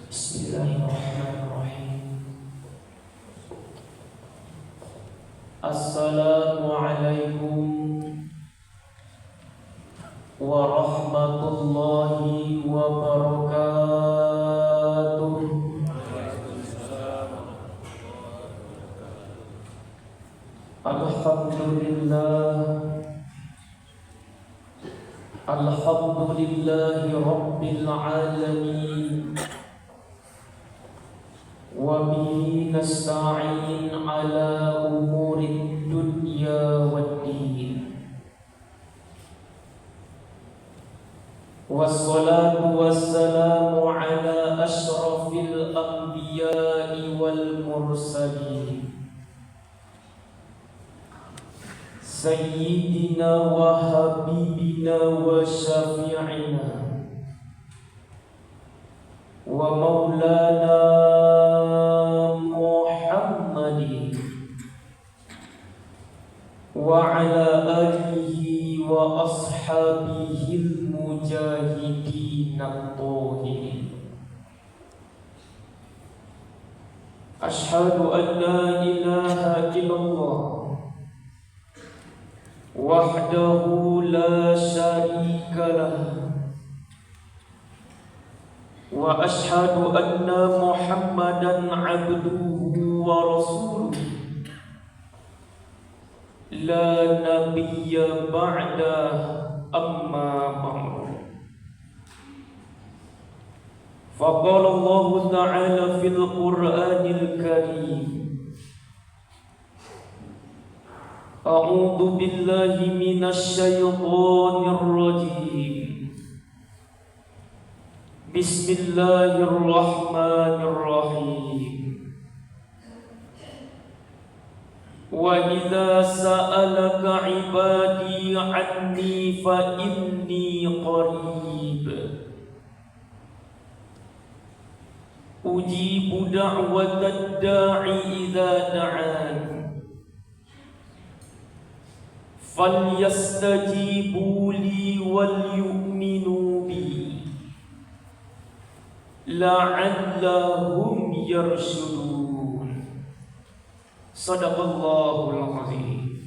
Bismillahirrahmanirrahim. Assalamualaikum warahmatullahi wabarakatuh. Alhamdulillahi rabbil alamin. Wa bihi nasta'in ala umurid dunya waddin. Wassalatu wassalamu ala ashrafil anbiya'i wal mursalin, Sayyidina wa habibina wa syafi'ina wa maulana Muhammadin wa ala alihi wa ashabihil mujahidin at-tahirin. Ashhadu an la ilaha illallah wahdahu la syarika lah, wa ashhadu anna Muhammadan abduhu wa rasuluh, la nabiyya ba'da, amma ba'du. Faqala Allah ta'ala fil Qur'anil Karim, a'udzu billahi minasy syaithanir rajim. Bismillahirrahmanirrahim. Wa idza sa'alaka 'ibadi 'anni fa inni qarib, ujibu da'watad da'i idza da'an, falyastajibu li wal yu'minu bi la'allahum yarshudun. Shadaqallahul azim.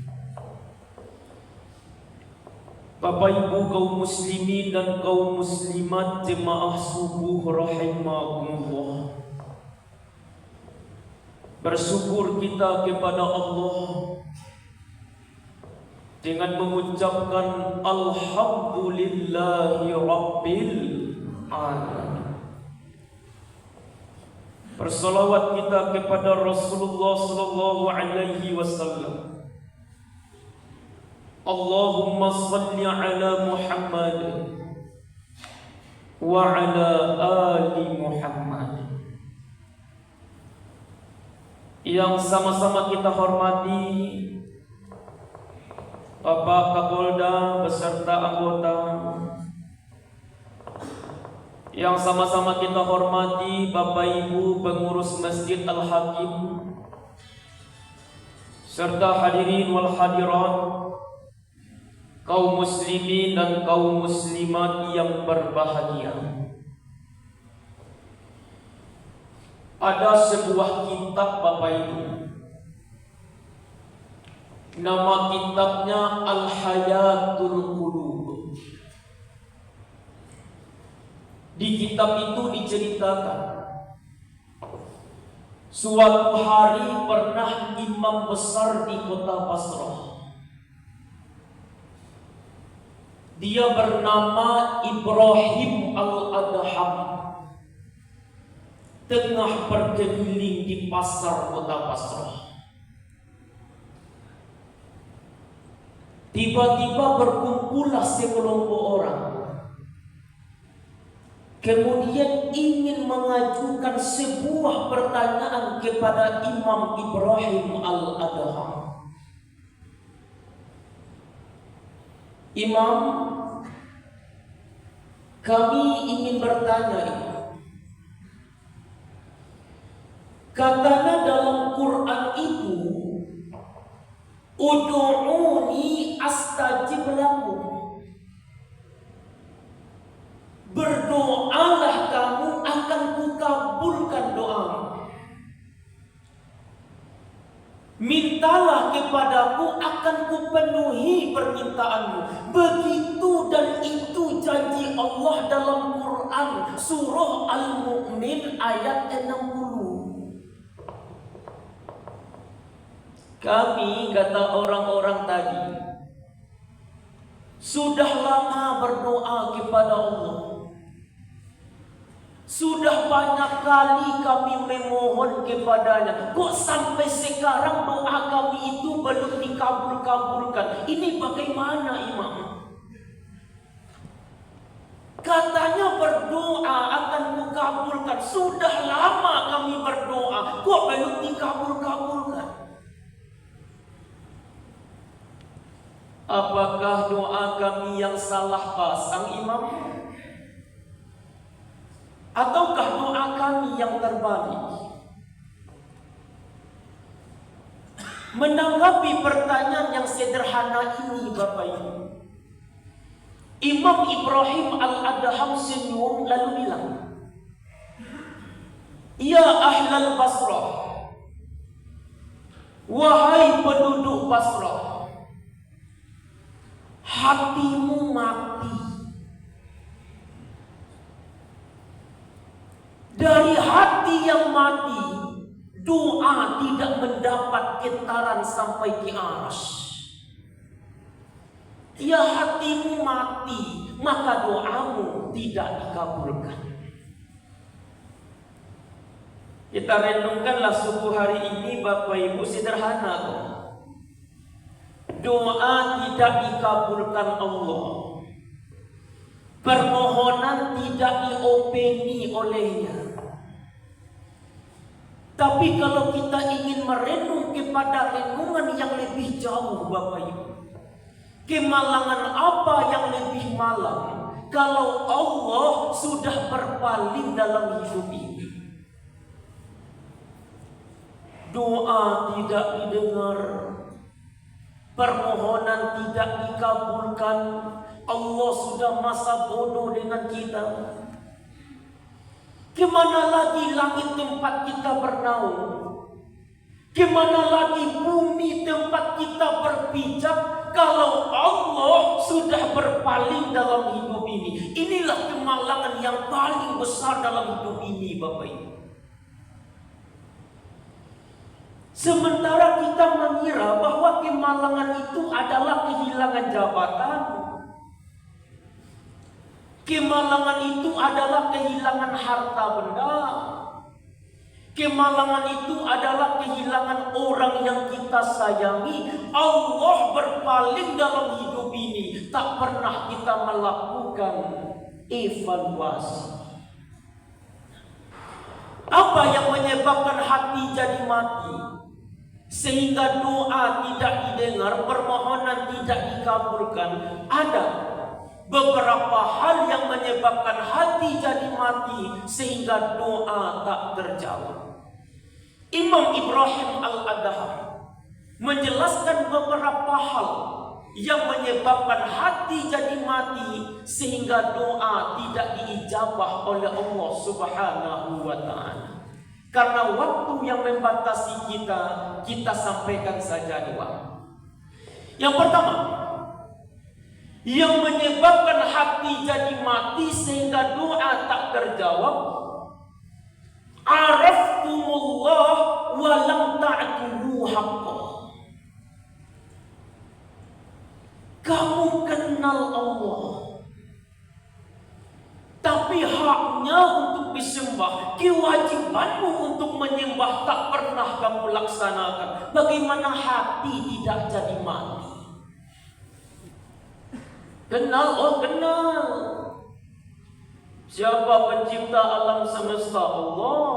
Bapak Ibu kaum muslimin dan kaum muslimat jemaah subuh rahimakumullah, bersyukur kita kepada Allah dengan mengucapkan alhamdulillahi rabbil alamin. Bersolawat kita kepada Rasulullah sallallahu alaihi wasallam. Allahumma salli ala Muhammad wa ala ali Muhammad. Yang sama-sama kita hormati Bapak Kapolda beserta anggota, yang sama-sama kita hormati Bapak Ibu pengurus Masjid Al-Hakim, serta hadirin wal hadirat, kaum muslimin dan kaum muslimat yang berbahagia. Ada sebuah kitab Bapak Ibu, nama kitabnya Al-Hayatul Qulub. Di kitab itu diceritakan suatu hari pernah imam besar di kota Basrah, dia bernama Ibrahim Al-Adham, tengah berkeliling di pasar kota Basrah. Tiba-tiba berkumpullah sekelompok orang, kemudian ingin mengajukan sebuah pertanyaan kepada Imam Ibrahim Al-Adham. Imam, kami ingin bertanya ini. Katanya dalam Quran itu, ud'uni astajib lakum. berdoalah kamu akan kukabulkan doamu. Mintalah kepadaku akan kupenuhi permintaanmu. Begitu dan itu janji Allah dalam Quran surah Al-Mu'min ayat 60. Kami, kata orang-orang tadi, sudah lama berdoa kepada Allah. Sudah banyak kali kami memohon kepadanya. Kok sampai sekarang doa kami itu belum dikabul-kabulkan? Ini bagaimana, Imam? Katanya berdoa akan kukabulkan. Sudah lama kami berdoa, kok belum dikabul-kabulkan? Apakah doa kami yang salah pasang, Imam? Ataukah doa kami yang terbalik? Menanggapi pertanyaan yang sederhana ini, Bapak Ibu, Imam Ibrahim Al-Adham senyum lalu bilang, "Ya ahlal Basrah, wahai penduduk Basrah, hatimu mati. Dari hati yang mati, doa tidak mendapat getaran sampai ke arsy. Ya hatimu mati, maka doamu tidak dikabulkan." Kita renungkanlah subuh hari ini, Bapak Ibu, sederhana kok. Doa tidak dikabulkan Allah. Permohonan tidak diopeni olehnya. Tapi kalau kita ingin merenung kepada renungan yang lebih jauh, Bapak Ibu, kemalangan apa yang lebih malang kalau Allah sudah berpaling dalam hidup ini? Doa tidak didengar, permohonan tidak dikabulkan, Allah sudah masa bodoh dengan kita. Kemana lagi langit tempat kita bernaung? Kemana lagi bumi tempat kita berpijak kalau Allah sudah berpaling dalam hidup ini? Inilah kemalangan yang paling besar dalam hidup ini, Bapak Ibu. Sementara kita mengira bahwa kemalangan itu adalah kehilangan jabatan, kemalangan itu adalah kehilangan harta benda, kemalangan itu adalah kehilangan orang yang kita sayangi. Allah berpaling dalam hidup ini, tak pernah kita melakukan evaluasi. Apa yang menyebabkan hati jadi mati? Sehingga doa tidak didengar, permohonan tidak dikabulkan. Ada beberapa hal yang menyebabkan hati jadi mati sehingga doa tak terjawab. Imam Ibrahim Al-Adham menjelaskan beberapa hal yang menyebabkan hati jadi mati sehingga doa tidak diijabah oleh Allah Subhanahu wa Ta'ala. Karena waktu yang membatasi kita, kita sampaikan saja dua. Yang pertama, yang menyebabkan hati jadi mati sehingga doa tak terjawab, araftumullah wa lam ta'tuhu haqqah. Kamu kenal Allah, tapi haknya untuk disembah, kewajibanmu untuk menyembah tak pernah kamu laksanakan. Bagaimana hati tidak jadi mati? Kenal, oh kenal. Siapa pencipta alam semesta? Allah.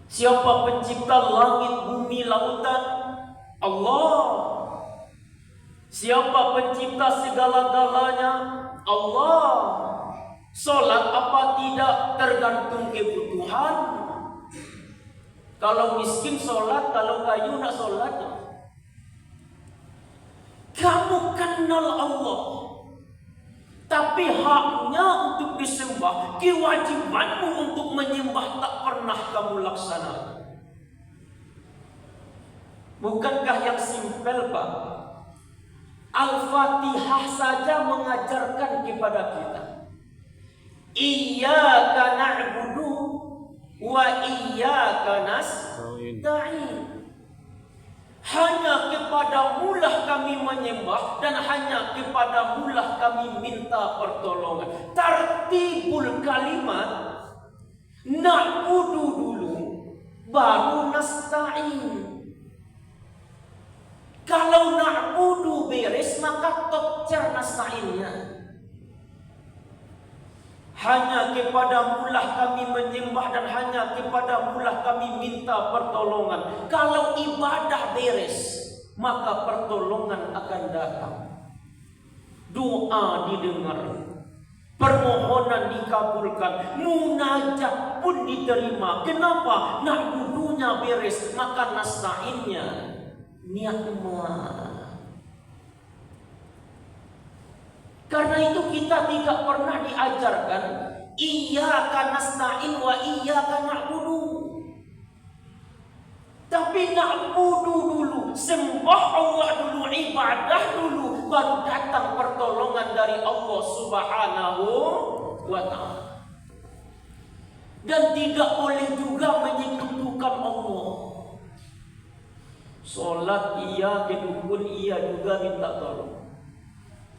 Siapa pencipta langit, bumi, lautan? Allah. Siapa pencipta segala-galanya? Allah. Solat apa tidak tergantung kebutuhan. Kalau miskin solat, kalau kayu nak solat. Kamu kenal Allah, Tapi haknya untuk disembah, kewajibanmu untuk menyembah tak pernah kamu laksanakan. Bukankah yang simpel, Pak? Al-Fatihah saja mengajarkan kepada kita, Iyyaka na'budu wa iyyaka nasta'in. Hanya kepadamulah kami menyembah dan hanya kepadamulah kami minta pertolongan. Tartibul kalimat, na'budu dulu baru nasta'in. Kalau na'budu beres, maka tokcer nasta'innya. Hanya kepadamulah kami menyembah dan hanya kepadamulah kami minta pertolongan. Kalau ibadah beres, maka pertolongan akan datang. Doa didengar, permohonan dikabulkan, munajat pun diterima. Kenapa? Na'budunya beres, maka nasta'innya nikmat. Karena itu kita tidak pernah diajarkan Iyyaka nasta'in wa iyyaka na'budu. Tapi na'budu dulu, sembah Allah dulu, ibadah dulu, baru datang pertolongan dari Allah Subhanahu wa ta'ala. Dan tidak boleh juga menyekutukan Allah. Sholat iya, ke dukun iya juga minta tolong.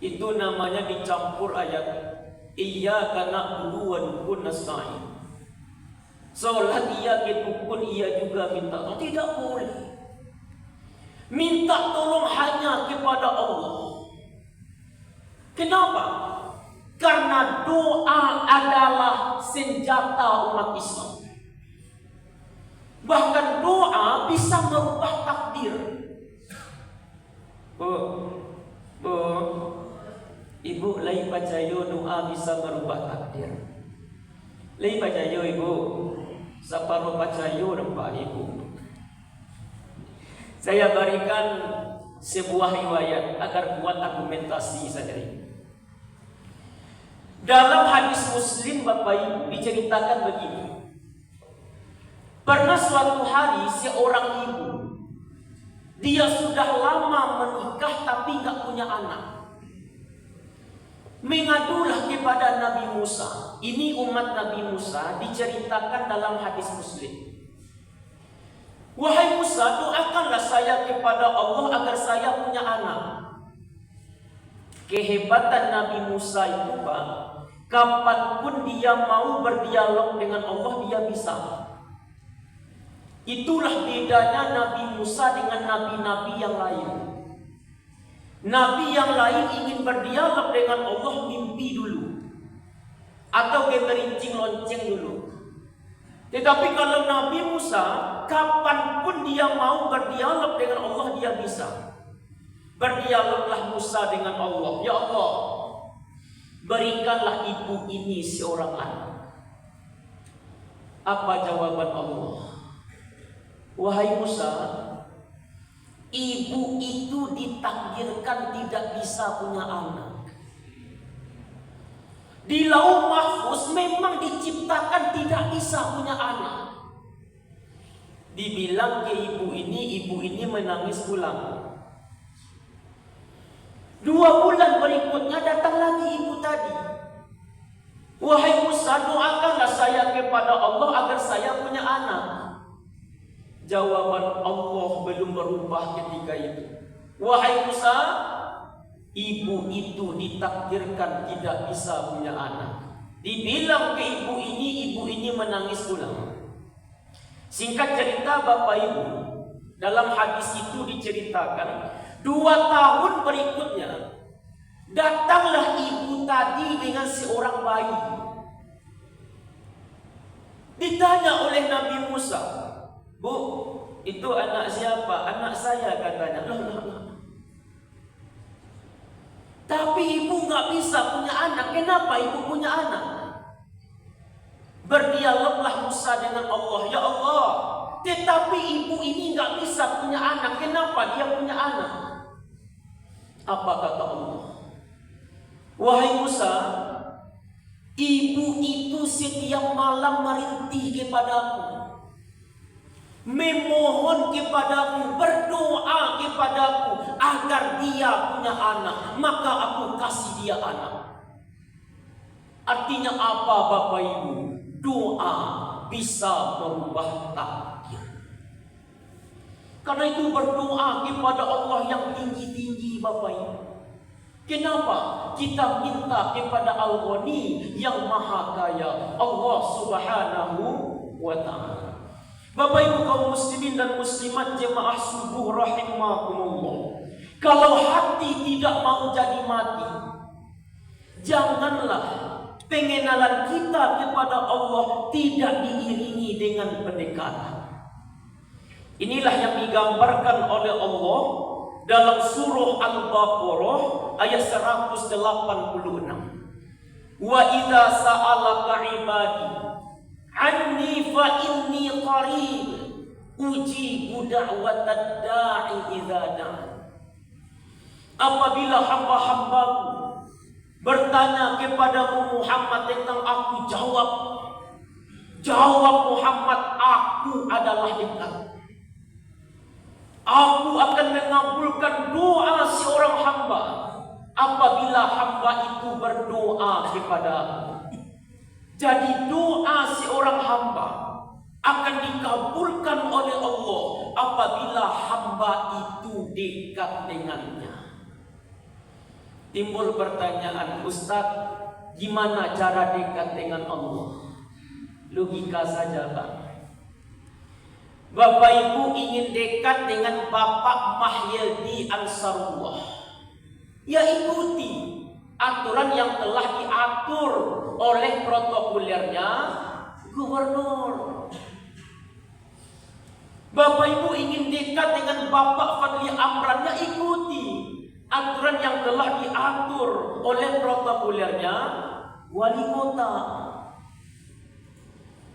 Itu namanya dicampur ayat. Iyyaka na'budu wa dukun nasta'in. Salat iya ke dukun iya juga minta tolong. Tidak boleh. Minta tolong hanya kepada Allah. Kenapa? Karena doa adalah senjata umat Islam. Bahkan doa bisa merubah takdir. Ibu lai percaya doa bisa merubah takdir. Lai percaya ibu, separuh percaya nampak ibu. Saya berikan sebuah riwayat agar kuat argumentasi saja. Dalam hadis Muslim Bapak Ibu diceritakan begini. Pernah suatu hari seorang ibu, dia sudah lama menikah tapi nggak punya anak. Mengadulah kepada Nabi Musa. Ini umat Nabi Musa diceritakan dalam hadis Muslim. Wahai Musa, doakanlah saya kepada Allah agar saya punya anak. Kehebatan Nabi Musa itu, Pak, kapanpun dia mau berdialog dengan Allah, dia bisa. Itulah bedanya Nabi Musa dengan nabi-nabi yang lain. Nabi yang lain ingin berdialog dengan Allah mimpi dulu, atau gemerincing lonceng dulu. Tetapi kalau Nabi Musa, kapanpun dia mau berdialog dengan Allah, dia bisa. Berdialoglah Musa dengan Allah. Ya Allah, berikanlah ibu ini seorang anak. Apa jawaban Allah? Wahai Musa, ibu itu ditakdirkan tidak bisa punya anak. Di Lauh Mahfuz memang diciptakan tidak bisa punya anak. Dibilang ke ibu ini menangis pulang. 2 bulan berikutnya datang lagi ibu tadi. Wahai Musa, doakanlah saya kepada Allah agar saya punya anak. Jawaban Allah belum berubah ketika itu. Wahai Musa, ibu itu ditakdirkan tidak bisa punya anak. Dibilang ke ibu ini menangis pulang. Singkat cerita Bapak Ibu, dalam hadis itu diceritakan 2 tahun berikutnya datanglah ibu tadi dengan seorang bayi. Ditanya oleh Nabi Musa, Bu, itu anak siapa? Anak saya katanya. Loh. Tapi ibu nggak bisa punya anak. Kenapa ibu punya anak? Berdialoglah Musa dengan Allah. Ya Allah, tetapi ibu ini nggak bisa punya anak. Kenapa dia punya anak? Apa kata Allah? Wahai Musa, ibu itu setiap malam merintih kepadaku, memohon kepadaku, berdoa kepadaku agar dia punya anak, maka aku kasih dia anak. Artinya apa Bapak Ibu? Doa bisa merubah takdir. Karena itu berdoa kepada Allah yang tinggi-tinggi Bapak Ibu. Kenapa? Kita minta kepada Al-Ghani yang Maha Kaya, Allah Subhanahu wa Ta'ala. Bapak Ibu kaum muslimin dan muslimat jemaah subuh rahimakumullah. Kalau hati tidak mau jadi mati, janganlah pengenalan kita kepada Allah tidak diiringi dengan pendekatan. Inilah yang digambarkan oleh Allah dalam surah Al-Baqarah ayat 186. Wa idza sa'alaka 'ibadi anni fa inni qarib ujibu da'watad da'i idza da'a. Apabila hamba-hambaku bertanya kepadamu Muhammad tentang aku, jawab Muhammad, aku adalah dekat. Aku akan mengabulkan doa seorang hamba apabila hamba itu berdoa kepadaku. Jadi doa seorang hamba akan dikabulkan oleh Allah apabila hamba itu dekat dengannya. Timbul pertanyaan, Ustaz, gimana cara dekat dengan Allah? Logika saja Pak. Bapak Ibu ingin dekat dengan Bapak Mahyildi Ansarullah, ya ikuti aturan yang telah diatur oleh protokolernya gubernur. Bapak Ibu ingin dekat dengan Bapak Fadli Amran, ya ikuti aturan yang telah diatur oleh protokolernya wali kota.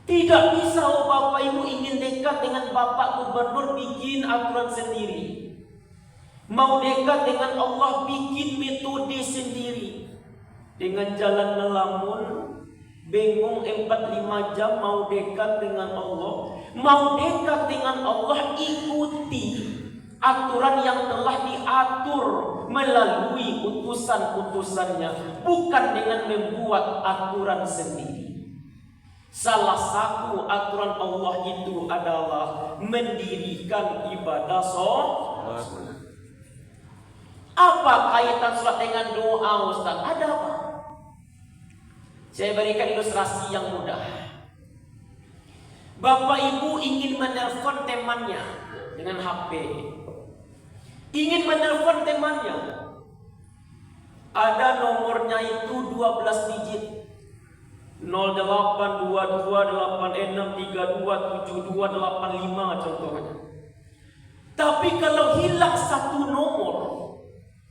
Tidak bisa Bapak Ibu ingin dekat dengan Bapak Gubernur bikin aturan sendiri. Mau dekat dengan Allah bikin metode sendiri. Dengan jalan ngelamun, bingung 4-5 jam mau dekat dengan Allah. Mau dekat dengan Allah ikuti aturan yang telah diatur melalui utusan-utusannya, bukan dengan membuat aturan sendiri. Salah satu aturan Allah itu adalah mendirikan ibadah sholat. Apa kaitan sholat dengan doa Ustaz? Ada apa? Saya berikan ilustrasi yang mudah. Bapak Ibu ingin menelpon temannya dengan HP. Ingin menelpon temannya. Ada nomornya itu 12 digit. 082286327285 contohnya. Tapi kalau hilang satu nomor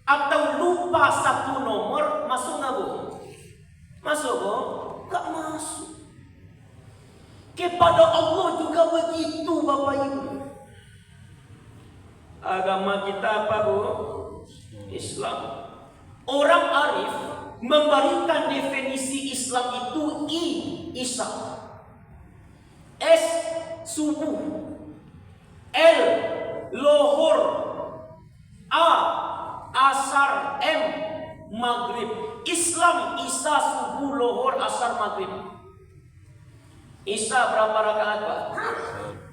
atau lupa satu nomor, masuk nggak Bu? Masuk Bu? Nggak masuk. Kepada Allah juga begitu Bapak Ibu. Agama kita apa Bu? Islam. Orang arif memberikan definisi Islam itu Isya, S subuh, L lohor, A asar, M maghrib. Islam Isya subuh lohor asar maghrib. Isya berapa rakaat Pak?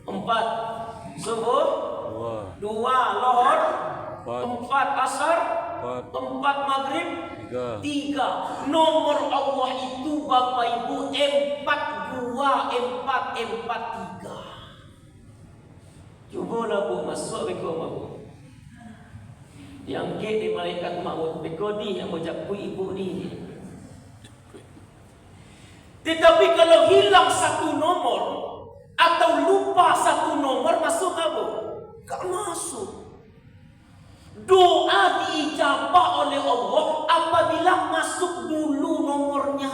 4. Subuh 2, lohor 4, asar 4, maghrib 3. Nomor Allah itu Bapak Ibu 424443. Cobalah Bu masuk bekom Bu. Yang ke di malaikat maut bekodi yang menjapui ibu ni. Tetapi kalau hilang satu nomor atau lupa satu nomor, masuk nggak Bu? Nggak masuk. Doa diijabah oleh Allah apabila masuk dulu nomornya.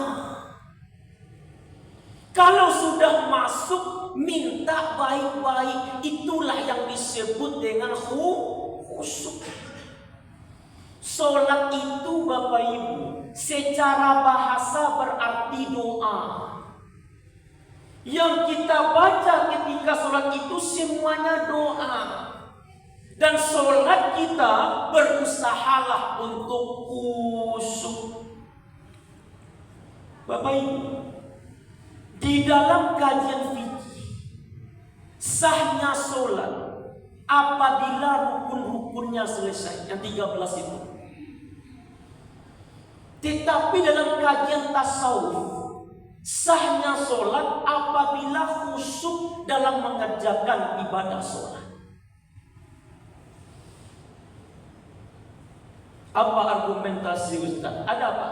Kalau sudah masuk, minta baik-baik. Itulah yang disebut dengan khusyuk. Sholat itu Bapak Ibu secara bahasa berarti doa. Yang kita baca ketika sholat itu semuanya doa. Dan sholat kita berusahalah untuk khusyuk. Bapak Ibu, di dalam kajian fikih, sahnya sholat apabila rukun-rukunnya selesai, yang 13 itu. Tetapi dalam kajian tasawuf, sahnya sholat apabila khusyuk dalam mengerjakan ibadah sholat. Apa argumentasi Ustaz? Ada apa?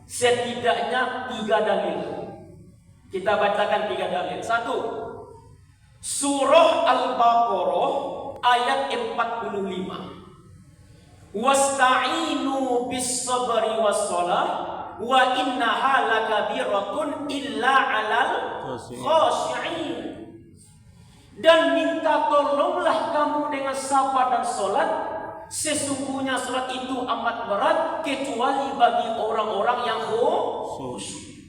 Setidaknya 3 dalil. Kita bacakan 3 dalil. 1. Surah Al-Baqarah ayat 45. Wasta'inu bis-sabri was-shalah wa innaha lakabiratun illa 'alal khashi'in. Dan minta tolonglah kamu dengan sabar dan salat. Sesungguhnya salat itu amat berat kecuali bagi orang-orang yang khusyuk.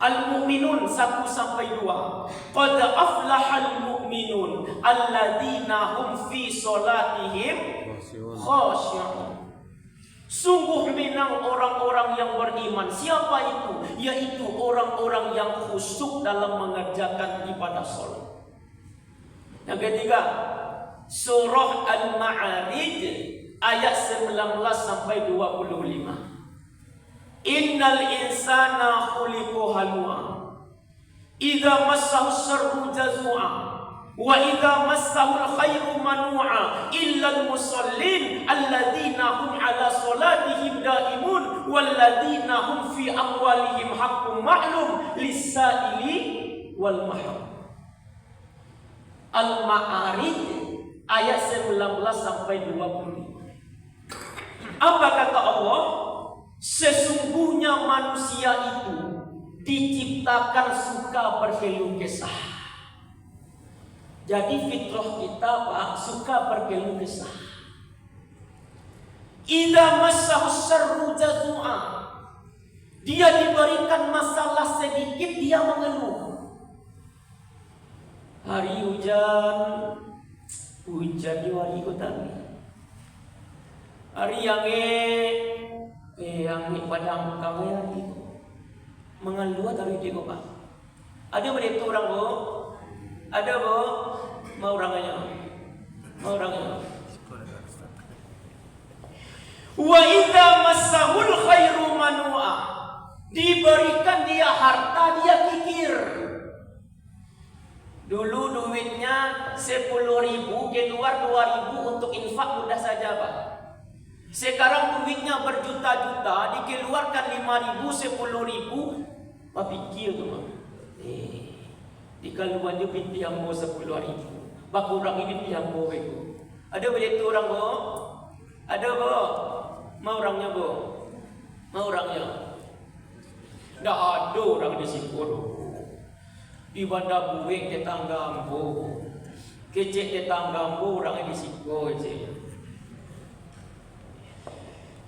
Al-Mu'minun 1-2. Qad aflahal mu'minun alladzina hum fi salatihim khashi'un. Sungguh menang orang-orang yang beriman. Siapa itu? Yaitu orang-orang yang khusyuk dalam mengerjakan ibadah salat. Yang ketiga, surah Al-Ma'arij ayat 19-25. Innal insana khuliqa halu'a idza massahu syarru jazua wa idza massahu khairu manu'a illa al-musallin alladzina hum 'ala salatihim daimun walladzina hum fi amwalihim haqqun ma'lum lis-sa'ili wal mahrum. Al-Ma'arij ayat 19-25. Apa kata Allah? Sesungguhnya manusia itu diciptakan suka berkeluh kesah. Jadi fitrah kita Pak suka berkeluh kesah. Idza massahu syarru jazua. Dia diberikan masalah sedikit dia mengeluh. Hari hujan di hari utami. Hari yang padang kawin itu mengeluh dari dia Pak. Ada begitu orang Bu? Ada Bu? Mau orangnya? Wa idza massahul khairu manua. Diberikan dia harta dia kikir. Dulu duitnya 10.000 keluar 2.000 untuk infak mudah saja Pak. Sekarang duitnya berjuta-juta, dikeluarkan 5.000, 10.000, apa pikir tu mah? Dikaluan dia binti yang mau 10.000, bak orang ini yang mau itu. Ada begitu orang bo? Ada bo? Mau orangnya bo? Mau orangnya? Dah ada orang di situ. Di bandar buik tetangga ambo, kecek tetangga ambo orang di situ je.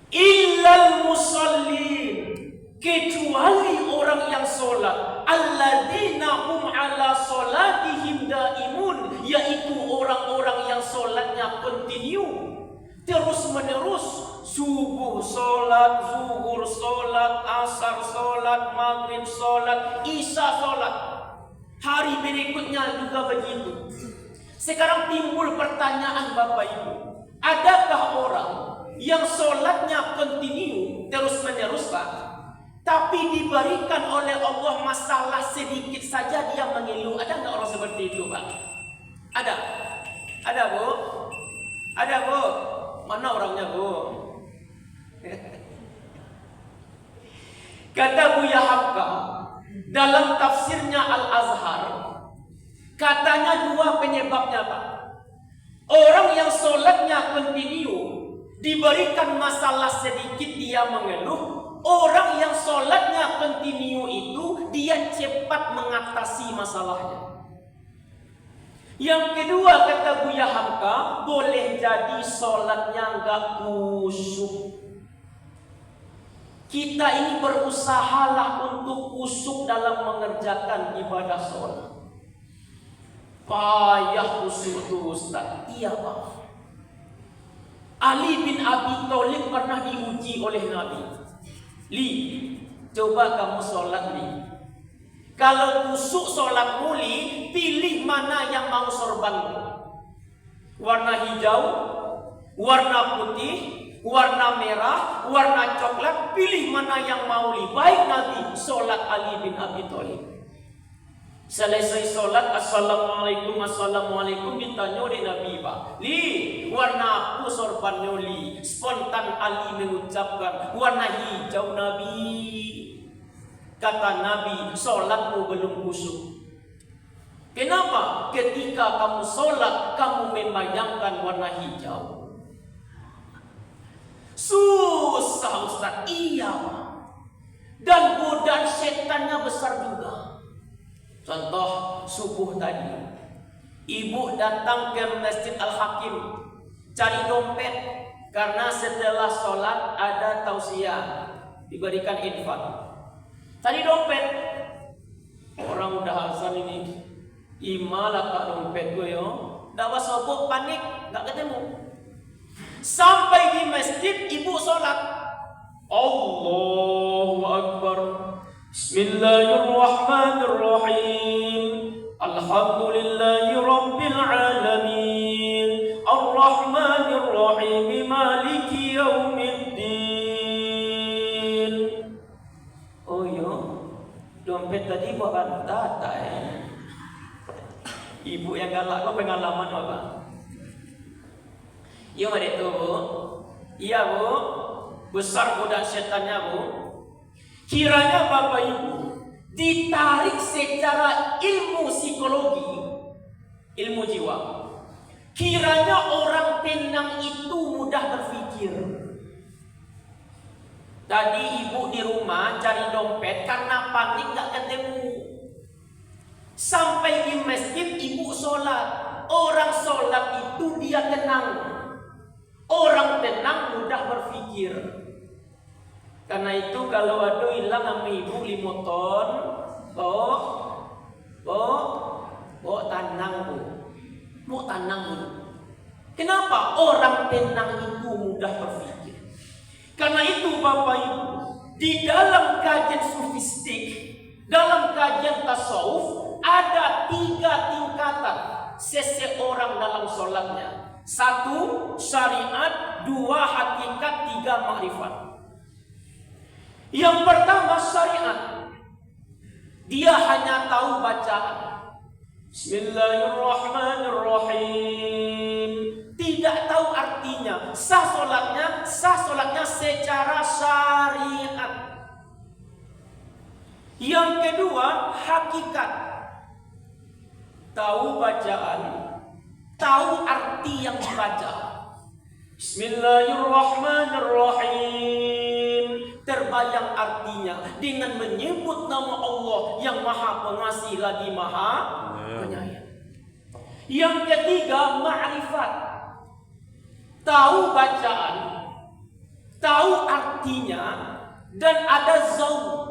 Illal musallin, kecuali orang yang solat, alladzina hum ala salatihim daimun, yaitu orang-orang yang solatnya continue terus menerus. Subuh solat, zuhur solat, asar solat, maghrib solat, isya solat. Hari berikutnya juga begitu. Sekarang timbul pertanyaan Bapak Ibu, adakah orang yang sholatnya continue terus menerus Pak, tapi diberikan oleh Allah masalah sedikit saja dia mengeluh? Ada nggak orang seperti itu Pak? Ada Bu? Ada Bu? Mana orangnya Bu? Kata Buya Hamka dalam tafsirnya Al-Azhar, katanya 2 penyebabnya Pak. Orang yang sholatnya continue diberikan masalah sedikit dia mengeluh. Orang yang sholatnya continue itu dia cepat mengatasi masalahnya. Yang kedua kata Buya Hamka, boleh jadi sholatnya enggak khusyuk. Kita ini berusahalah untuk khusyuk dalam mengerjakan ibadah sholat. Payah khusyuk itu Ustaz. Iya Pak. Ali bin Abi Thalib pernah diuji oleh Nabi. Li, coba kamu sholat Li. Kalau khusyuk sholatmu Li, pilih mana yang mau sorbanmu. Warna hijau, warna putih, warna merah, warna coklat, pilih mana yang mau Li. Baik Nabi, sholat Ali bin Abi Thalib. Selesai sholat, assalamualaikum, assalamualaikum, ditanya oleh Nabi Pak. Li, warna apa sorbannya Li? Spontan Ali mengucapkan, warna hijau Nabi. Kata Nabi, sholatmu belum khusyuk. Kenapa? Ketika kamu sholat, kamu membayangkan warna hijau. Susah Ustaz. Iya. Dan godaan setannya besar juga. Contoh subuh tadi, ibu datang ke Masjid Al-Hakim cari dompet karena setelah sholat ada tausiah diberikan infak. Tadi dompet, orang udah azan ini, imalah kak dompet gue yo, dawa sobok panik, nggak ketemu. Sampai di masjid ibu sholat, Allahu Akbar, Bismillahirrahmanirrahim, Alhamdulillahi Rabbil Alamin, Ar-Rahmanirrahim, Maliki Yaumiddin. Dompet tadi bukan data Ibu yang galak kok pengalaman apa? Iya mana itu Bu? Iya Bu, besar godaan setannya Bu. Kiranya Bapak Ibu ditarik secara ilmu psikologi, ilmu jiwa. Kiranya orang tenang itu mudah berpikir. Tadi ibu di rumah cari dompet karena panik gak ketemu. Sampai di masjid ibu sholat. Orang sholat itu dia tenang. Orang tenang mudah berpikir. Karena itu kalau ada hilang sama ibu 5 ton, bawa tanang Bu. Mau tanang Bu. Kenapa? Orang tenang itu mudah berpikir. Karena itu Bapak Ibu, di dalam kajian sufistik, dalam kajian tasawuf, ada 3 tingkatan seseorang dalam sholatnya. 1 syariat, 2 hakikat, 3 makrifat. Yang pertama syariat, dia hanya tahu bacaan. Bismillahirrahmanirrahim. Tidak tahu artinya. Sah solatnya secara syariat. Yang kedua, hakikat. Tahu bacaan, tahu arti yang dibaca. Bismillahirrahmanirrahim. Terbayang artinya dengan menyebut nama Allah yang Maha Pengasih lagi Maha Penyayang. Yang ketiga, ma'rifat. Tahu bacaan, tahu artinya, dan ada zauk.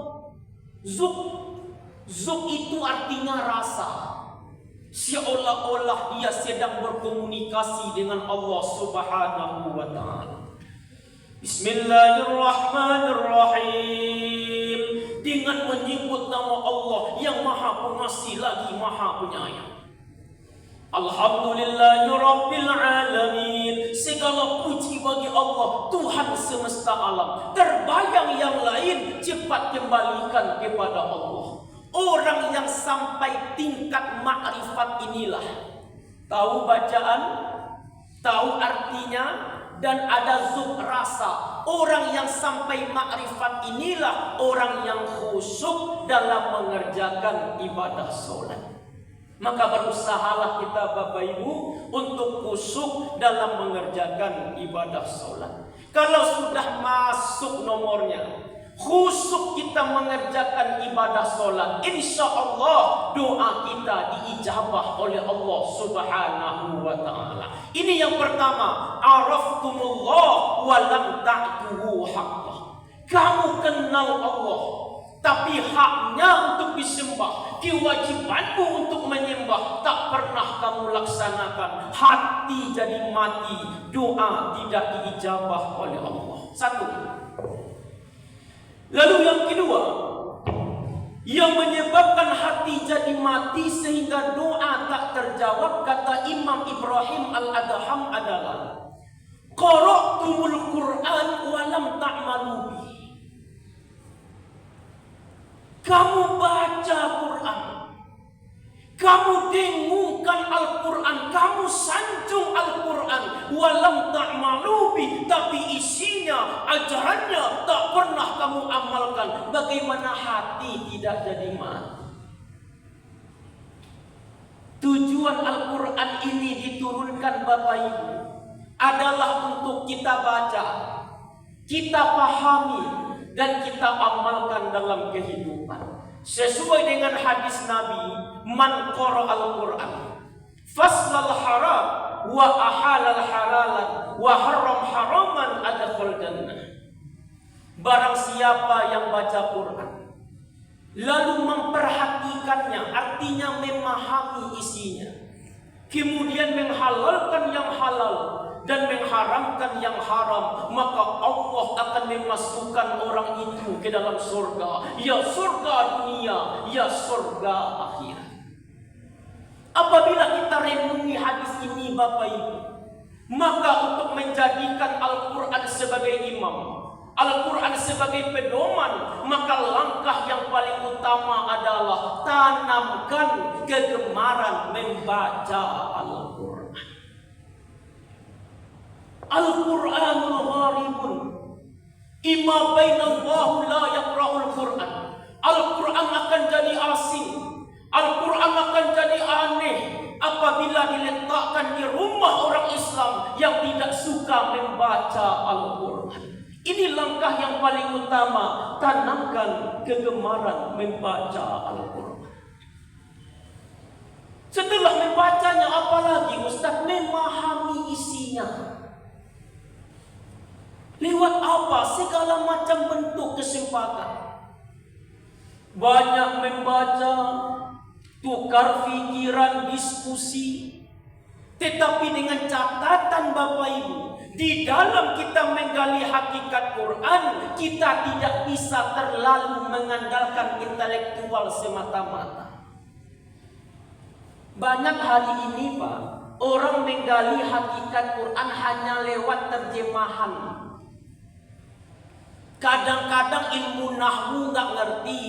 Zuk itu artinya rasa. Seolah-olah dia sedang berkomunikasi dengan Allah Subhanahu wa ta'ala. Bismillahirrahmanirrahim. Dengan menyebut nama Allah yang Maha Pengasih lagi Maha Penyayang. Alhamdulillahi Rabbil Alamin. Segala puji bagi Allah, Tuhan semesta alam. Terbayang yang lain, cepat kembalikan kepada Allah. Orang yang sampai tingkat makrifat inilah, tahu bacaan, tahu artinya, dan ada zuk rasa. Orang yang sampai makrifat inilah orang yang khusyuk dalam mengerjakan ibadah sholat. Maka berusahalah kita Bapak Ibu untuk khusyuk dalam mengerjakan ibadah sholat. Kalau sudah masuk nomornya, khusyuk kita mengerjakan ibadah sholat, insya Allah doa kita diijabah oleh Allah Subhanahu wa ta'ala. Ini yang pertama, araftumullah wa lam ta'tuhu haqqah. Kamu kenal Allah, tapi haknya untuk disembah, kewajibanmu untuk menyembah tak pernah kamu laksanakan. Hati jadi mati, doa tidak diijabah oleh Allah. Satu. Lalu yang kedua, yang menyebabkan hati jadi mati sehingga doa tak terjawab, kata Imam Ibrahim Al-Adham adalah qara'tumul Qur'an wa lam ta'malu bihi. Kamu baca Quran, kamu dengungkan Al-Quran, kamu sanjung Al-Quran, walam ta'malu bi, tapi isinya, ajarannya tak pernah kamu amalkan. Bagaimana hati tidak jadi mati? Tujuan Al-Quran ini diturunkan Bapak Ibu adalah untuk kita baca, kita pahami, dan kita amalkan dalam kehidupan. Sesuai dengan hadis Nabi, man qara al-Quran faslal haram wa ahalal halalan wa haram haraman adkhal jannah. Barang siapa yang baca Quran lalu memperhatikannya, artinya memahami isinya, kemudian menghalalkan yang halal dan mengharamkan yang haram, maka Allah akan memasukkan orang itu ke dalam surga. Ya surga dunia, ya surga akhirat. Apabila kita renungi hadis ini Bapak Ibu, maka untuk menjadikan Al-Quran sebagai imam, Al-Quran sebagai pedoman, maka langkah yang paling utama adalah tanamkan kegemaran membaca Al-Quran. Al-Quranul gharibun imma bainallahu la yaqra'ul Quran. Al-Quran akan jadi asing, Al-Quran akan jadi aneh apabila diletakkan di rumah orang Islam yang tidak suka membaca Al-Quran. Ini langkah yang paling utama, tanamkan kegemaran membaca Al-Quran. Setelah membacanya, apalagi Ustaz? Memahami isinya. Lewat apa? Segala macam bentuk kesempatan. Banyak membaca, tukar pikiran, diskusi. Tetapi dengan catatan Bapak Ibu, di dalam kita menggali hakikat Quran, kita tidak bisa terlalu mengandalkan intelektual semata-mata. Banyak hari ini Pak, orang menggali hakikat Quran hanya lewat terjemahan. Kadang-kadang ilmu nahwu nggak ngerti,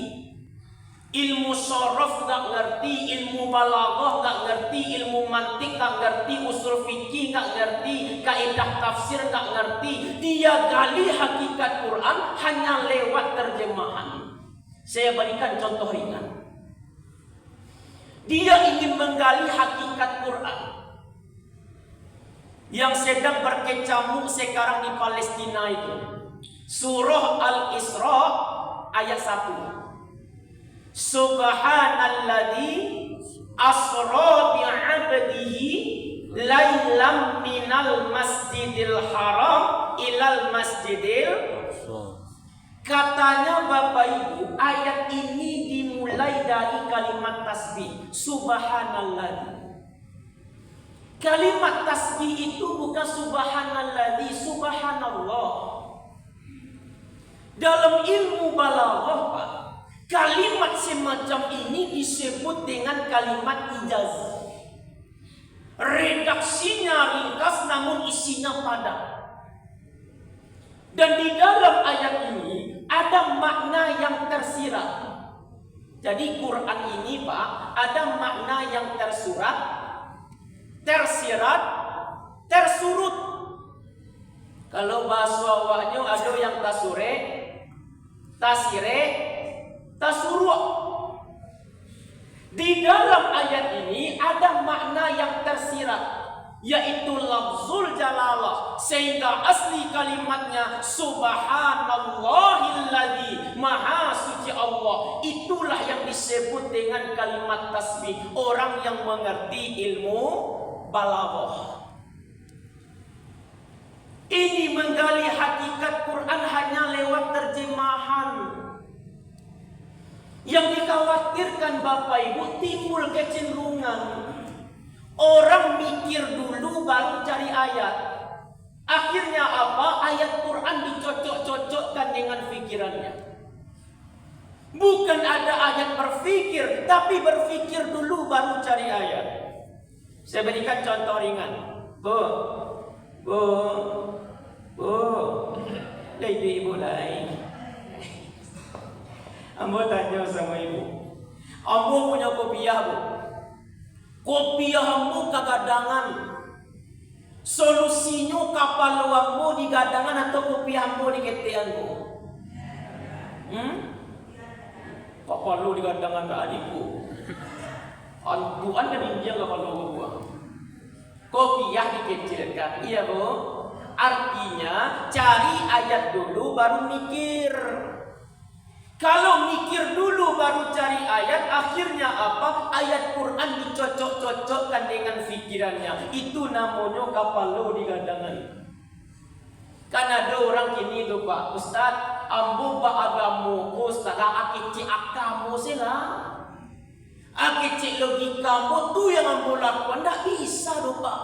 ilmu sorof nggak ngerti, ilmu balaghah nggak ngerti, ilmu mantik nggak ngerti, usul fikih nggak ngerti, kaidah tafsir nggak ngerti. Dia gali hakikat Quran hanya lewat terjemahan. Saya berikan contoh ringan. Dia ingin menggali hakikat Quran yang sedang berkecamuk sekarang di Palestina itu. Surah Al-Isra ayat 1. Subhanalladzi asra bi'abdihi lailam minal masjidil haram ilal masjidil. Katanya Bapak Ibu, ayat ini dimulai dari kalimat tasbih, subhanalladzi. Kalimat tasbih itu bukan subhanalladzi, subhanallah. Dalam ilmu balaghah Pak, kalimat semacam ini disebut dengan kalimat ijaz. Redaksinya ringkas namun isinya padat. Dan di dalam ayat ini ada makna yang tersirat. Jadi Quran ini Pak, ada makna yang tersurat, tersirat, tersurut. Kalau bahasa awaknya ada yang tasure, tasire, tasurwa. Di dalam ayat ini ada makna yang tersirat. yaitu lafzul jalalah, sehingga asli kalimatnya subhanallahilladzi, maha suci Allah. Itulah yang disebut dengan kalimat tasbih. Orang yang mengerti ilmu balaghah ini menggali hakikat Quran hanya lewat terjemahan. Yang dikhawatirkan Bapak Ibu, timbul kecenderungan orang mikir dulu baru cari ayat. Akhirnya apa? Ayat Quran dicocok-cocokkan dengan pikirannya. Bukan ada ayat berpikir, tapi berpikir dulu baru cari ayat. Saya berikan contoh ringan. Ibu lain. Ambo tanya sama ibu, ambo punya kopiah bu. Kopiah ambo kagadangan. Solusinya kapal ambo di gadangan atau kopiah ambo di ketean bu? Kapal lu di gadangan ke adikku. Tuhan kan India kapal lu gua. Kopiah dikecilkan, iya bu. Artinya cari ayat dulu baru mikir. Kalau mikir dulu baru cari ayat, akhirnya apa? Ayat Quran dicocok-cocokkan dengan pikirannya. Itu namanya kapal lo di gadangan. Kan ada orang kini tuh Pak Ustaz, ambo ba agamu Ustaz, akici akamu sila. Akici logikamu tuh yang ambo lakukan, tidak bisa tuh Pak.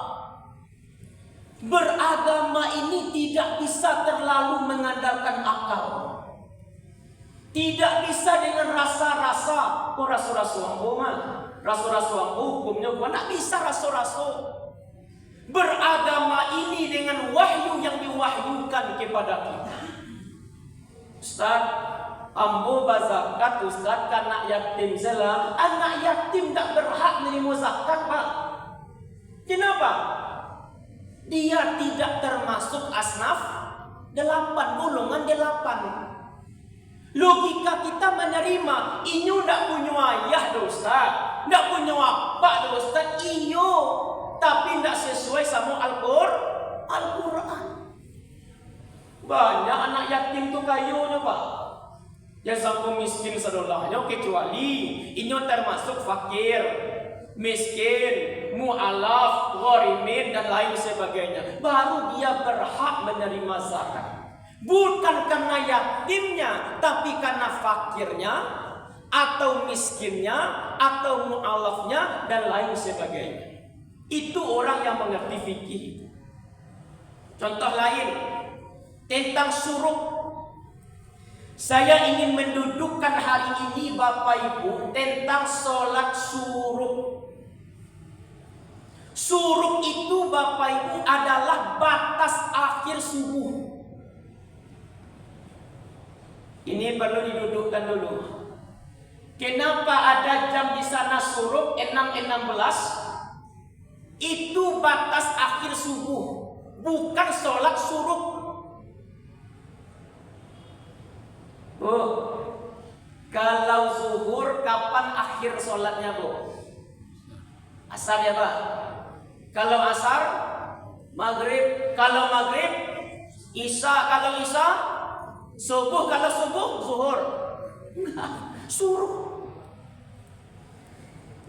Beragama ini tidak bisa terlalu mengandalkan akal. Tidak bisa dengan rasa-rasa. Kok rasa-rasa ambo mah? Rasa-rasa ambo hukumnya gua tidak bisa rasa-rasa. Beragama ini dengan wahyu yang diwahyukan kepada kita. Ustaz, ambo bazakat Ustaz anak yatim sela. Anak yatim tak berhak menerima zakat Pak. Kenapa? Dia tidak termasuk asnaf 8, golongan 8. Logika kita menerima, inyo ndak punya ayah Ustaz, ndak punya apa Ustaz, iyo, tapi ndak sesuai sama Al-Quran. Banyak anak yatim tuh kayunya Pak, yang sampai miskin sedolahnya, kecuali inyo termasuk fakir, miskin, mu'alaf, gharimin dan lain sebagainya, baru dia berhak menerima zakat. Bukan karena yatimnya, tapi karena fakirnya, atau miskinnya, atau mu'alafnya, dan lain sebagainya. Itu orang yang mengerti fikih. Contoh lain, tentang syuruk. Saya ingin mendudukkan hari ini Bapak Ibu tentang sholat syuruk. Syuruk itu Bapak Ibu adalah batas akhir subuh. Ini perlu didudukkan dulu. Kenapa ada jam di sana syuruk 6.16? Itu batas akhir subuh, bukan sholat syuruk. Bu, kalau zuhur kapan akhir sholatnya Bu? Asar ya Pak? Kalau asar, maghrib. Kalau maghrib, isya. Kalau isya, subuh. Kalau subuh, zuhur. Syuruk.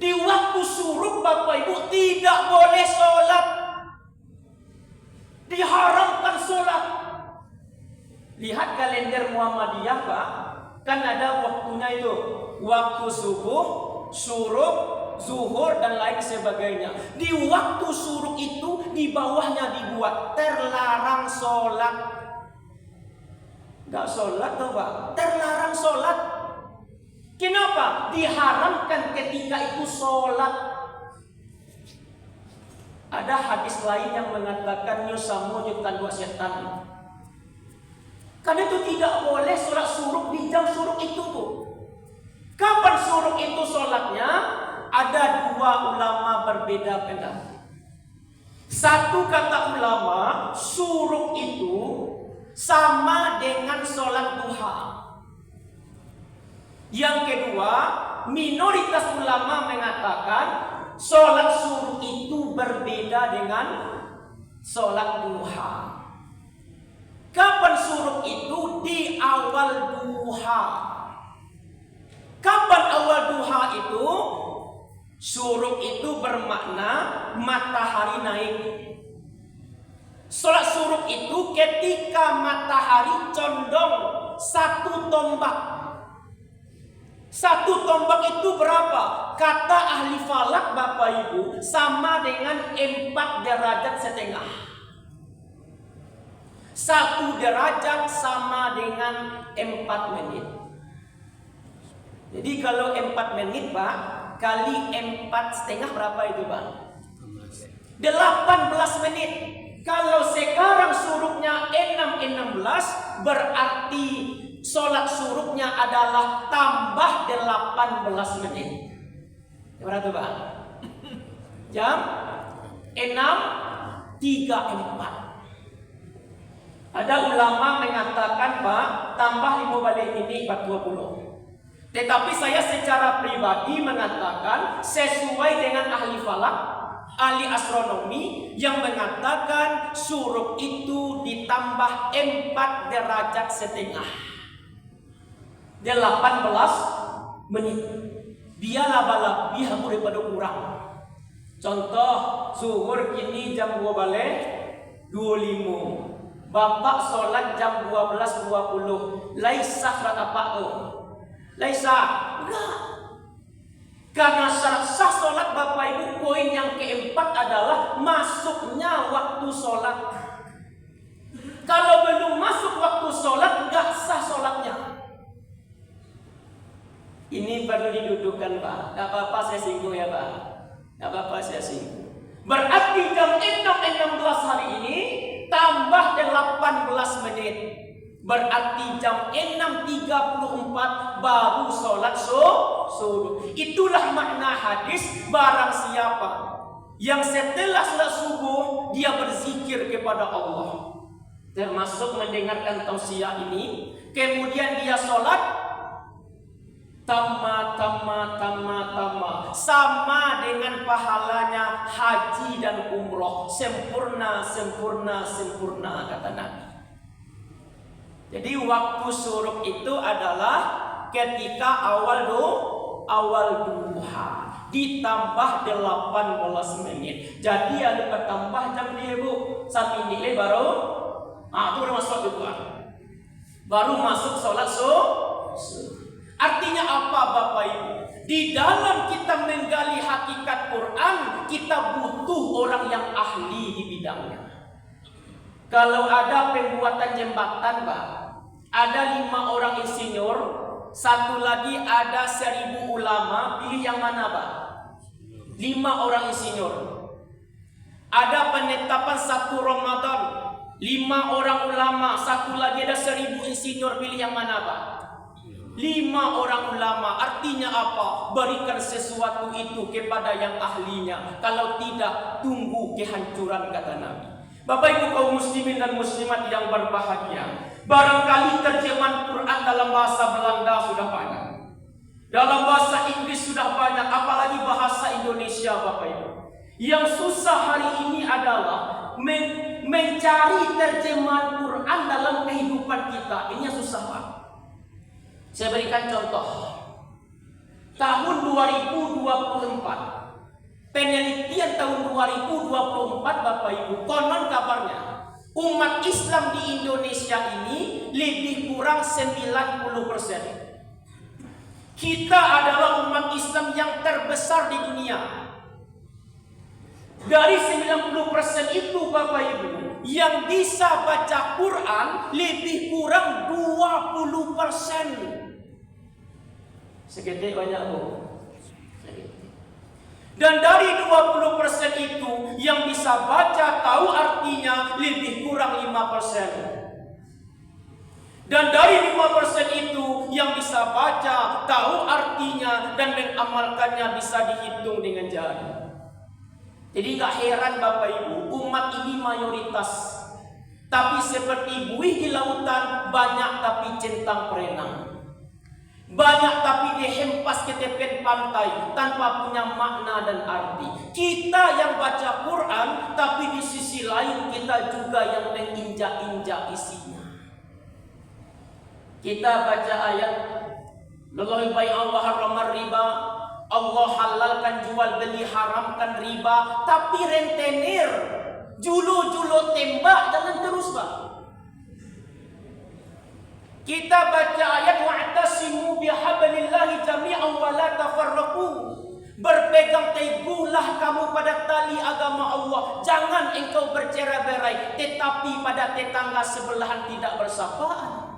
Di waktu syuruk Bapak Ibu tidak boleh sholat. Diharamkan sholat. Lihat kalender Muhammadiyah Pak, kan ada waktunya itu. Waktu subuh, syuruk, zuhur dan lain sebagainya. Di waktu syuruk itu di bawahnya dibuat terlarang sholat. Gak sholat tuh Pak, terlarang sholat. Kenapa? Diharamkan ketika itu sholat. Ada hadis lain yang mengatakan yusamu jutan dua setan. Karena itu tidak boleh sholat syuruk di jam syuruk itu Bu. Kapan syuruk itu sholatnya? Ada dua ulama berbeda pendapat. Satu kata ulama, syuruk itu sama dengan sholat duha. Yang kedua, minoritas ulama mengatakan sholat subuh itu berbeda dengan sholat duha. Kapan suruh itu? Di awal duha. Kapan awal duha itu? Suruh itu bermakna matahari naik. Sholat suruh itu ketika matahari condong satu tombak. Satu tombak itu berapa? Kata ahli falak Bapak Ibu, sama dengan 4 derajat setengah. 1 derajat sama dengan 4 menit. Jadi kalau 4 menit Pak, kali 4 setengah berapa itu Pak? 18 menit. Kalau sekarang suruhnya 6.16, berarti sholat suruhnya adalah tambah 18 menit. Berapa Pak? Jam 6.34. Ada ulama mengatakan Pak, tambah 5 balik ini 420. Tetapi saya secara pribadi mengatakan sesuai dengan ahli falak, ahli astronomi yang mengatakan suruh itu ditambah 4 derajat setengah. 18 menit. Dia laba-labi hampir daripada kurang. Contoh, zuhur kini jam 2 balik 25. Bapak sholat jam 12.20. Laisa syarat apa tuh? Laisa. Enggak. Karena syarat sah sholat Bapak Ibu, poin yang keempat adalah masuknya waktu sholat. Kalau belum masuk waktu sholat, enggak sah sholatnya. Ini perlu didudukkan Pak. Enggak apa-apa saya singgung ya Pak. Enggak apa-apa saya singgung. Berarti jam 6.16 hari ini tambah 18 menit. Berarti jam 6.34 baru sholat subuh. Itulah makna hadis, barang siapa yang setelah sholat subuh dia berzikir kepada Allah, termasuk mendengarkan tausiah ini, kemudian dia sholat Tama sama dengan pahalanya haji dan umroh, sempurna kata Nabi. Jadi waktu suruh itu adalah ketika awal duha ditambah 18 menit. Jadi ada bertambah jam dia Bu. Sampai nilai baru itu baru masuk duha. Baru masuk sholat subuh. Artinya apa Bapak Ibu? Di dalam kita menggali hakikat Quran, kita butuh orang yang ahli di bidangnya. Kalau ada pembuatan jembatan Pak, ada 5 orang insinyur, satu lagi ada 1000 ulama, pilih yang mana Pak? 5 orang insinyur. Ada penetapan 1 Ramadan, 5 orang ulama, satu lagi ada 1000 insinyur, pilih yang mana Pak? 5 orang ulama. Artinya apa? Berikan sesuatu itu kepada yang ahlinya. Kalau tidak, tunggu kehancuran kata Nabi. Bapak Ibu kaum muslimin dan muslimat yang berbahagia, barangkali terjemahan Quran dalam bahasa Belanda sudah banyak, dalam bahasa Inggris sudah banyak, apalagi bahasa Indonesia Bapak Ibu. Yang susah hari ini adalah mencari terjemahan Quran dalam kehidupan kita. Ini yang susah Pak. Saya berikan contoh. Tahun 2024, penelitian tahun 2024 Bapak Ibu, konon kabarnya umat Islam di Indonesia ini lebih kurang 90%. Kita adalah umat Islam yang terbesar di dunia. Dari 90% itu Bapak Ibu, yang bisa baca Quran lebih kurang 20%. Segede banyak Bu. Dan dari 20% itu yang bisa baca tahu artinya lebih kurang 5%. Dan dari 5% itu yang bisa baca tahu artinya dan mengamalkannya bisa dihitung dengan jari. Jadi gak heran Bapak Ibu, umat ini mayoritas. Tapi seperti buih di lautan, banyak tapi centang perenang. Banyak tapi dihempas ke tepian pantai tanpa punya makna dan arti. Kita yang baca Quran, tapi di sisi lain kita juga yang menginjak-injak isinya. Kita baca ayat Lallahu bai'a wa harrama riba, Allah halalkan jual beli, haramkan riba, tapi rentenir, julu-julu tembak, jangan terus Pak. Kita baca ayat wa'tasimu bihablillahi jami'an wa la tafarraqu. Berpegang teguhlah kamu pada tali agama Allah. Jangan engkau bercerai-berai, tetapi pada tetangga sebelahan tidak bersapaan.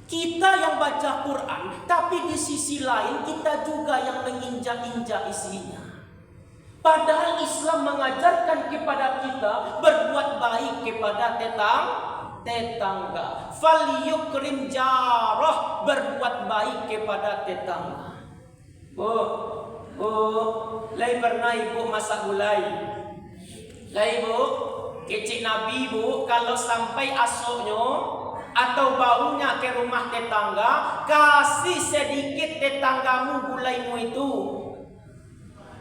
Kita yang baca Quran, tapi di sisi lain kita juga yang menginjak-injak isinya. Padahal Islam mengajarkan kepada kita berbuat baik kepada tetangga. Falyukrim jarah, berbuat baik kepada tetangga. Bu, lai pernah ibu masak gulai. Lai bu, kecik Nabi bu, kalau sampai asoknya atau baunya ke rumah tetangga, kasih sedikit tetanggamu gulaimu itu.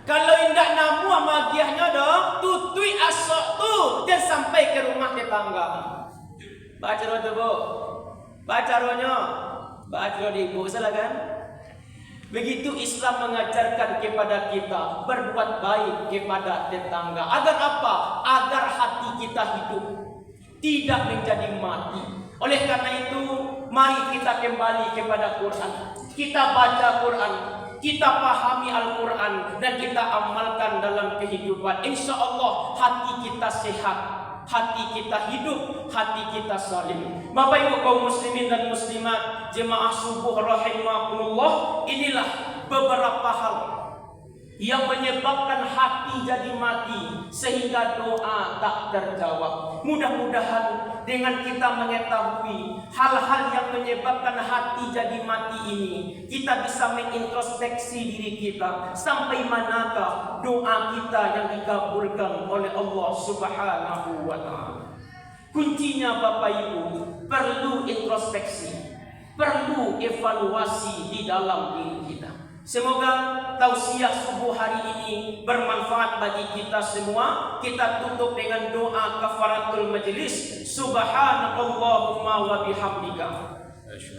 Kalau indak namu magiahnya dah, tutui asok tu dan sampai ke rumah tetangga. Baca roh tu bu, baca rohnya, baca roh ibu, salah kan? Begitu Islam mengajarkan kepada kita berbuat baik kepada tetangga. Agar apa? Agar hati kita hidup, tidak menjadi mati. Oleh karena itu, mari kita kembali kepada Quran. Kita baca Quran, kita pahami Al-Quran, dan kita amalkan dalam kehidupan. Insya Allah hati kita sehat, hati kita hidup, hati kita salim. Bapak Ibu kaum muslimin dan muslimat, jemaah subuh rahimakumullah, inilah beberapa hal yang menyebabkan hati jadi mati sehingga doa tak terjawab. Mudah-mudahan dengan kita mengetahui hal-hal yang menyebabkan hati jadi mati ini, kita bisa mengintrospeksi diri kita sampai manakah doa kita yang dikabulkan oleh Allah Subhanahu wa taala. Kuncinya Bapak Ibu, perlu introspeksi, perlu evaluasi di dalam diri kita. Semoga tausiah subuh hari ini bermanfaat bagi kita semua. Kita tutup dengan doa kafaratul majlis. Subhanakallahumma wa bihamdika,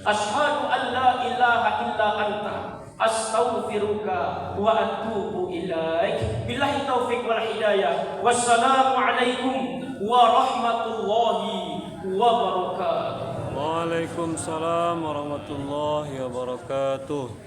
asyhadu an la ilaha illa anta, astaghfiruka wa atubu ilaik. Billahi taufiq wal hidayah. Wassalamualaikum warahmatullahi wabarakatuh. Waalaikumsalam warahmatullahi wabarakatuh.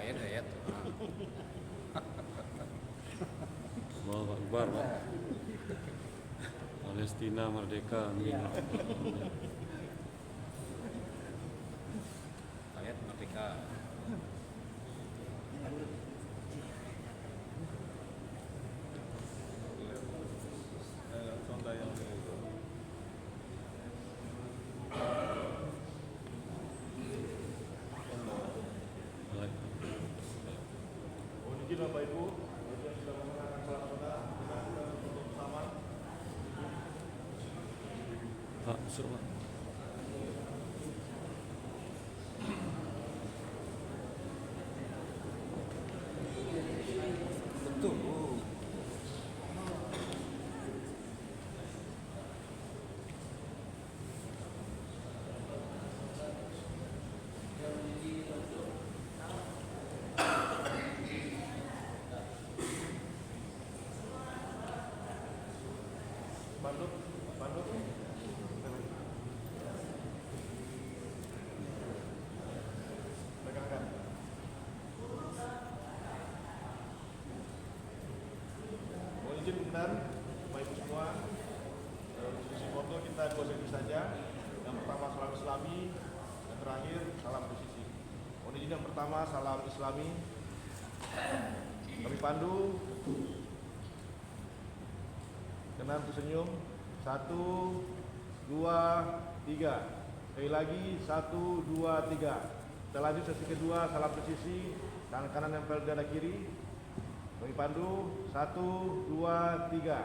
ayat-ayat. Allahu Akbar, Pak. Palestina merdeka, amin. Ayat merdeka. Mohon izin Bapak Ibu, yang sudah menggunakan salam saudara, kita tutup bersama. Pak, masuk, Pak. Betul. Banduk, banduk. Pegangkan. Mohon izin benar, Bapak Ibu semua. Diskusi foto kita 2 sesi saja. Yang pertama salam Islami, yang terakhir salam presisi. Mohon izin yang pertama salam Islami. Kami pandu. Kenan tersenyum. 1, 2, 3. Sekali lagi 1, 2, 3. Kita lanjut sesi kedua, salam presisi. Tangan kanan nempel dada kiri. Kami pandu. 1, 2, 3.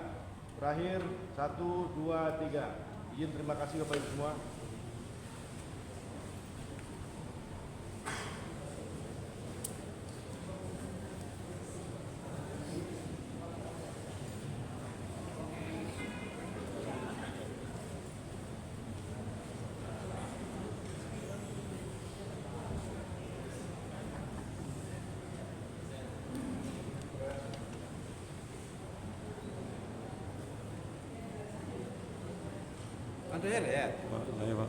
Terakhir 1, 2, 3. Izin terima kasih Bapak Ibu semua. Ada ya? Pak, ayo, Pak.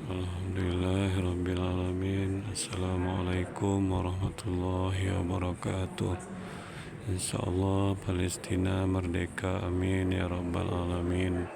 Alhamdulillahirrabbilalamin. Assalamualaikum warahmatullahi wabarakatuh. InsyaAllah Palestina merdeka, amin ya rabbal alamin.